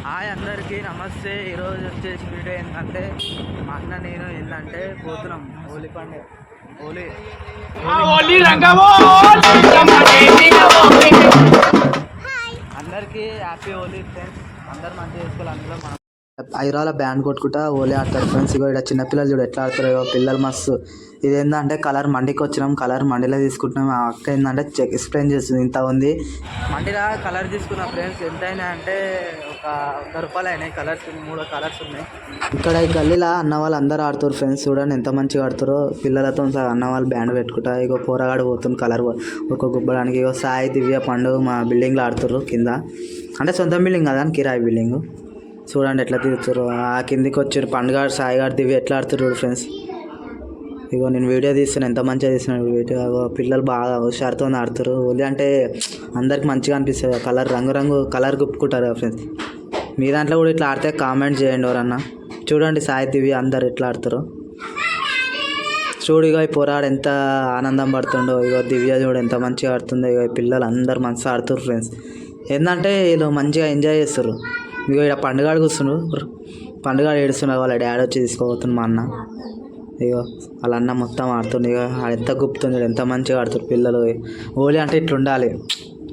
Hi అందరికీ నమస్తే. ఈరోజు వచ్చేసి వీడియో ఏంటంటే మా అన్న నేను ఏంటంటే పోతున్నాం హోలీ పండుగ. అందరికీ హ్యాపీ హోలీ ఫ్రెండ్స్. అందరు మంచిగా చేసుకోవాలి. అందులో మనం ఐరాల బ్యాండ్ కొట్టుకుంటా హోలీ ఆడతారు ఫ్రెండ్స్. ఇగో ఇక్కడ చిన్నపిల్లలు చూడు ఎట్లా ఆడతారు. పిల్లలు మస్తు. ఇదేంటంటే కలర్ మండికి వచ్చినాం, కలర్ మండిలో తీసుకుంటున్నాం. ఆ అక్క ఏంటంటే ఎక్స్ప్లెయిన్ చేస్తుంది. ఇంత ఉంది మండిలా కలర్ తీసుకున్నాం ఫ్రెండ్స్. ఎంతైనా అంటే ఒక 100 రూపాయలు అయినాయి. కలర్స్ 3 కలర్స్ ఉన్నాయి. ఇక్కడ ఈ గల్లీలో అన్న వాళ్ళు అందరూ ఆడుతారు ఫ్రెండ్స్. చూడండి ఎంత మంచిగా ఆడుతారో. పిల్లలతో అన్న వాళ్ళు బ్యాండ్ పెట్టుకుంటా ఇగో పోరగాడు పోతుంది కలర్ ఒక గుబ్బడానికి. ఇగో సాయి దివ్య పండు మా బిల్డింగ్లో ఆడుతారు కింద. అంటే సొంత బిల్డింగ్ కదా, కిరాయి బిల్డింగ్. చూడండి ఎట్లా తిరుగుతారు. ఆ కిందికి వచ్చారు పండుగ సాయి గారు దివ్య ఎట్లా ఆడుతారు ఫ్రెండ్స్. ఇగో నేను వీడియో తీస్తున్నాను, ఎంత మంచిగా తీస్తున్నాను వీడియో. పిల్లలు బాగా హుషారుతో ఆడుతారు. హోలీ అంటే అందరికి మంచిగా అనిపిస్తుంది. కలర్ రంగు కలర్ గుప్పుకుంటారు ఫ్రెండ్స్. మీ దాంట్లో కూడా ఇట్లా ఆడితే కామెంట్ చేయండి ఎవరన్నా. చూడండి సాయి దివ్య అందరు ఎట్లా ఆడుతారు చూడు. ఇగో ఈ పోరాడు ఎంత ఆనందం పడుతుండో. ఇగో దివ్య చూడు ఎంత మంచిగా ఆడుతుందో. ఇగో పిల్లలు అందరు మంచిగా ఆడుతారు ఫ్రెండ్స్. ఏంటంటే వీళ్ళు మంచిగా ఎంజాయ్ చేస్తారు. ఇగో ఇక్కడ పండుగాడు కూర్చున్నారు. పండుగాడు ఏడుస్తున్నారు. వాళ్ళ డాడీ వచ్చి తీసుకోబోతుంది మా అన్న. ఇగో వాళ్ళ అన్న మొత్తం ఆడుతుంది. ఇక ఎంత గుప్తుంది, ఎంత మంచిగా ఆడుతారు పిల్లలు. హోలీ అంటే ఇట్లా ఉండాలి,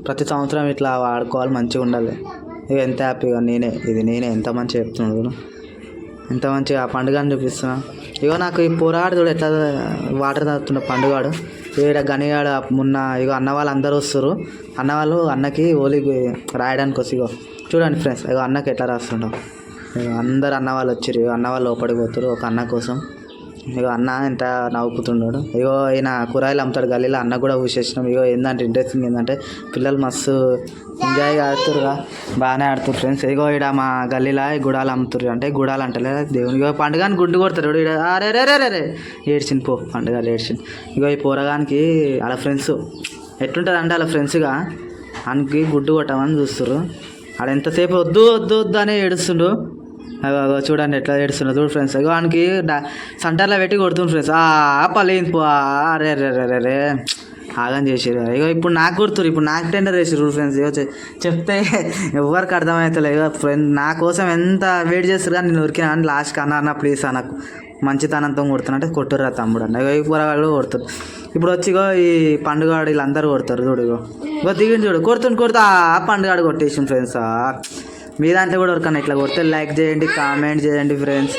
ప్రతి సంవత్సరం ఇట్లా ఆడుకోవాలి, మంచిగా ఉండాలి. ఇక ఎంత హ్యాపీగా నేనే ఎంత మంచిగా చెప్తున్నాడు, ఎంత మంచిగా ఆ పండుగని చూపిస్తున్నా. ఇగో నాకు ఈ పోరాడు చూడు ఎట్లా వాటర్ తాగుతున్న పండుగాడు. ఇక్కడ గనిగాడు మొన్న ఇగో అన్న వాళ్ళు అందరూ వస్తారు. అన్న వాళ్ళు అన్నకి హోలీ రాయడానికి వస్తే ఇగో చూడండి ఫ్రెండ్స్. ఇగో అన్నకి ఎట్లా రాస్తుంటాం. అందరు అన్న వాళ్ళు వచ్చారు. అన్న వాళ్ళు లోపలికి పోతారు ఒక అన్న కోసం. ఇగో అన్న ఎంత నవ్వుకుతున్నాడు. ఇగో ఈయన కూరగాయలు అమ్ముతాడు గల్లీలో. అన్న కూడా ఊసేసినాం. ఇగో ఏంటంటే ఇంట్రెస్టింగ్ ఏంటంటే పిల్లలు మస్తు ఎంజాయ్ ఆడుతురుగా, బాగానే ఆడుతారు ఫ్రెండ్స్. ఇగో ఇక్కడ మా గల్లీలో గుడాలు అమ్ముతారు. అంటే గుడాలు అంటలే దేవుని. ఇగో పండుగని గుడ్డు కొడతారు. ఇక్కడ అరే రే రే రే ఏడ్చింది పో పండుగ ఏడ్చింది. ఇగో ఈ పోరగానికి వాళ్ళ ఫ్రెండ్స్ ఎట్లుంటుంది అంటే వాళ్ళ ఫ్రెండ్స్గా ఆయనకి గుడ్డు కొట్టమని చూస్తారు. ఆడ ఎంతసేపు వద్దు వద్దు వద్దు అని ఏడుస్తుండు. చూడండి ఎట్లా ఏడుస్తున్నారు చూడు ఫ్రెండ్స్. ఇగో ఆయనకి సెంటర్లో పెట్టి కొడుతుంది ఫ్రెండ్స్. పలేని పో అరే రే రే రే ఆగం చేసారు. ఇగో ఇప్పుడు నాకు కొడుతురు, ఇప్పుడు నాకు టెండర్ వేసారు ఫ్రెండ్స్. ఇగో చెప్తే ఎవరికి అర్థమవుతలే. ఇగో ఫ్రెండ్ నా కోసం ఎంత వెయిట్ చేస్తారు కానీ నేను ఉరికినా అని లాస్ట్కి అన్న ప్లీజ్ నాకు మంచితనంతో కొడుతున్నా అంటే కొట్టుర్రా తమ్ముడు అన్న. ఇగో ఈ కూరగాయలు కొడుతారు. ఇప్పుడు వచ్చి ఇగో ఈ పండుగ వీళ్ళందరూ కొడతారు చూడు. ఇగో దిగింది చూడు కొడుతా ఆ పండుగ కొట్టేసింది ఫ్రెండ్స్. మీ దాంట్లో కూడా ఎవరికన్నా ఇట్లా కొడితే లైక్ చేయండి, కామెంట్ చేయండి ఫ్రెండ్స్.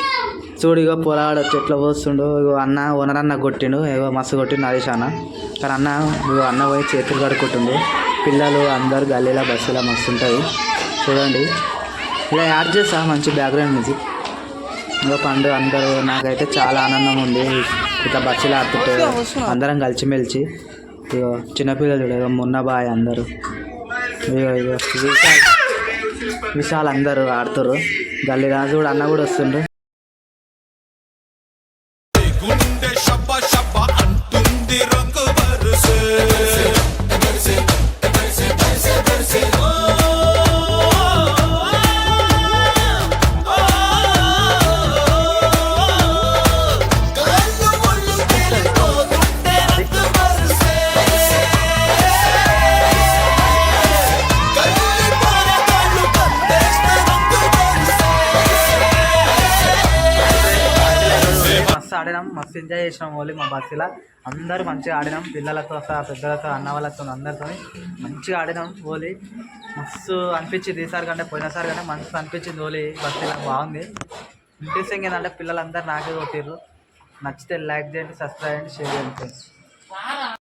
చూడు ఇగో పొలాడు వచ్చి ఎట్లా పోస్తుండు. ఇగో అన్న ఓనర్ అన్న కొట్టిండు. ఇగో మస్తు కొట్టిండు హరీష్ అన్న. కానీ అన్న పోయి చేతులు కడుక్కుంటుండు. పిల్లలు అందరు గల్లీలో బస్సులో మస్తు ఉంటుంది చూడండి. ఇలా యాడ్ చేస్తా మంచి బ్యాక్గ్రౌండ్ మ్యూజిక్. ఇగో పండు అందరూ నాకైతే చాలా ఆనందం ఉంది ఇట్లా బస్సులో ఆడుతుంటే అందరం కలిసిమెలిచి. ఇగో చిన్నపిల్లలు చూడ ఇగో మొన్న బాయ్ అందరూ. ఇగో విశాల్ అందరూ ఆడుతారు గల్లీ రాజు కూడా. అన్న కూడా వస్తుండ్రు. ఆడినాం, మస్తు ఎంజాయ్ చేసినాం హోలీ మా బస్సులో. అందరూ మంచిగా ఆడినాం, పిల్లలతో సహా పెద్దలతో అన్న వాళ్ళతో అందరితో మంచిగా ఆడినాం హోలీ. మస్తు అనిపించింది ఈసారి కంటే పోయినసారి కంటే మస్తు అనిపించింది హోలీ బస్సులో. బాగుంది. ఇంట్రెస్టింగ్ ఏంటంటే పిల్లలందరూ నాకే కొట్టిర్రు. నచ్చితే లైక్ చేయండి, సబ్స్క్రైబ్ చేయండి, షేర్ చేయండి ఫ్రెండ్స్.